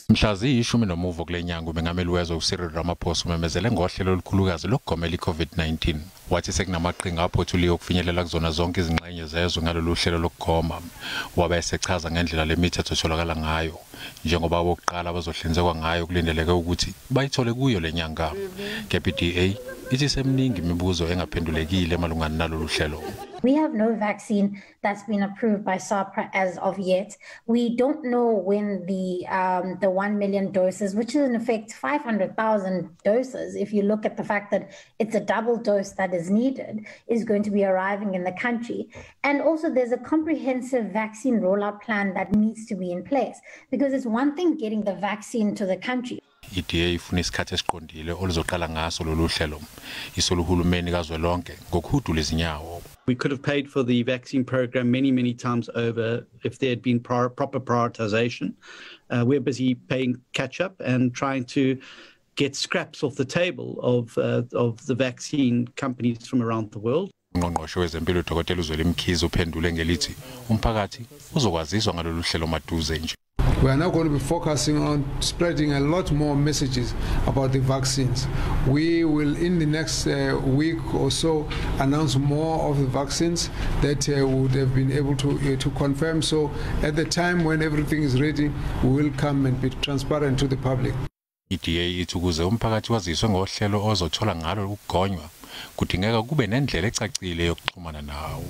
Mhla ziyishumi nomuvo kule nyanga umengameli wezwe uCyril Ramaphosa umemezele ngohlelo olukhulukazi lokugomela iCOVID-19 wathi sekunamaqhinga aphothuliwe okufinyelela kuzona zonke izingxenye zezwe ngalolu hlelo lokugoma wabe esechaza ngendlela lemithetho etholakala ngayo njengoba abokuqala bazohlinzekwa ngayo kulindeleke ukuthi bayithole kuyo le nyanga. KPDA ithi semningi imibuzo engaphendulekile malungana nalolu hlelo. We have no vaccine that's been approved by SAHPRA as of yet. We don't know when the 1 million doses, which is in effect 500,000 doses, if you look at the fact that it's a double dose that is needed, is going to be arriving in the country. And also there's a comprehensive vaccine rollout plan that needs to be in place, because it's one thing getting the vaccine to the country. IDA ifuna isikhathi esiqondile oluzoqala ngaso lolu hlelo isoluhulumeni kazwelonke ngokuhudula izinyawo. We could have paid for the vaccine program many times over if there had been proper prioritization. We're busy paying catch up and trying to get scraps off the table of the vaccine companies from around the world. Ungqongqoshe wezempilo uDkt. Uzweli Mkhize uphendule ngelithi umphakathi uzokwaziswa ngalolu hlelo maduze nje. We are now going to be focusing on spreading a lot more messages about the vaccines. We will, in the next week or so, announce more of the vaccines that would have been able to confirm. So at the time when everything is ready, we will come and be transparent to the public. IDA ithi ukuze umphakathi waziswe ngohlelo ozothola ngalo ukugonywa kudingeka kube nendlela ecacile yokuxhumana nawo.